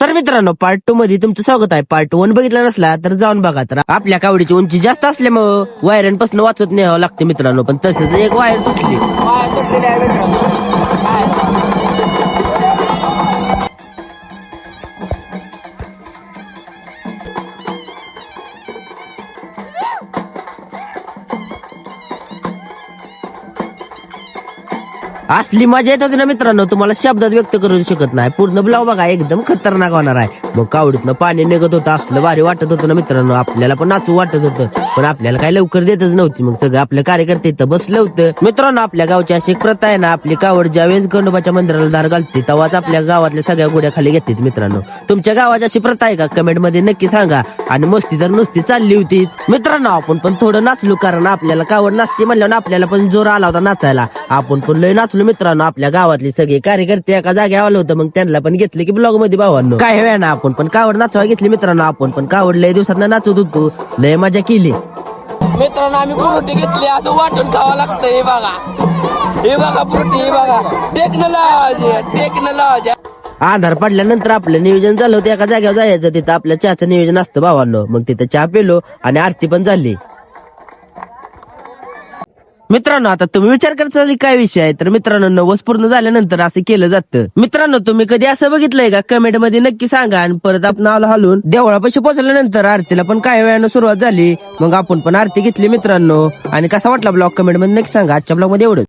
तर मित्रांनो पार्ट 2 मध्ये तुमचं स्वागत आहे. पार्ट 1 बघितला नसला तर जाऊन बघा. तर आपल्या कावडीची उंची जास्त असल्यामुळे वायरांपासून वाचत न्यावं लागते मित्रांनो. पण तसंच एक वायर तुटली. असली मजा येत होती ना मित्रांनो, तुम्हाला शब्दात व्यक्त करू शकत नाही. पूर्ण ब्लॉग बघा, एकदम खतरनाक होणार आहे. मग कावडीतनं पाणी निघत होतं, असलं भारी वाटत होतं ना मित्रांनो. आपल्याला पण नाचू वाटत होतं, पण आपल्याला काय लवकर देतच नव्हती. मग सगळं आपल्या कार्यकर्ते इथं बसलं होतं. मित्रांनो आपल्या गावची अशी एक प्रथा आहे ना, आपली कावड ज्यावेळेस खंडोबाच्या मंदिराला दार घालते तेव्हाच आपल्या गावातल्या सगळ्या गोड्या खाली घेतात. मित्रांनो तुमच्या गावाची अशी प्रथा आहे का? कमेंट मध्ये नक्की सांगा. आणि मस्ती तर नुसती चालली होती. मित्रांनो आपण पण थोडं नाचलो, कारण आपल्याला कावड नाचते म्हणल्यावर आपल्याला पण जोर आला होता नाचायला. आपण पण लय नाचलो मित्रांनो. आपल्या गावातले सगळे कार्यकर्ते एका जागे आलं होतं, मग त्यांना पण घेतले की ब्लॉग मध्ये भावांनो. काय वेळ ना आपण पण कावड नाचवा घेतली मित्रांनो. आपण पण कावड लय दिवसात नाचत होतो, लय मजा केली मित्रांनो. आम्ही फ्रुटी घेतली, असं वाटून खावं लागतं. हे बघा फ्रुटी, हे बघा टेक्नॉलॉजी. आधार पडल्यानंतर आपलं नियोजन झालं होतं एका जागेवर जायचं. तिथं आपल्या चहाचं नियोजन असतं भावांनो. मग तिथं चहा पिलो आणि आरती पण झाली. मित्रांनो आता तुम्ही विचार करता काय विषय आहे, तर मित्रांनो नवस पूर्ण झाल्यानंतर असं केलं जातं. मित्रांनो तुम्ही कधी असं बघितलंय का? कमेंट मध्ये नक्की सांगा. आणि परत आपण नाव हलवून देवळापाशी पोहोचल्यानंतर आरतीला पण काही वेळानं सुरुवात झाली. मग आपण पण आरती घेतली मित्रांनो. आणि कसा वाटला ब्लॉग कमेंट मध्ये नक्की सांगा. आजच्या ब्लॉग मध्ये एवढंच.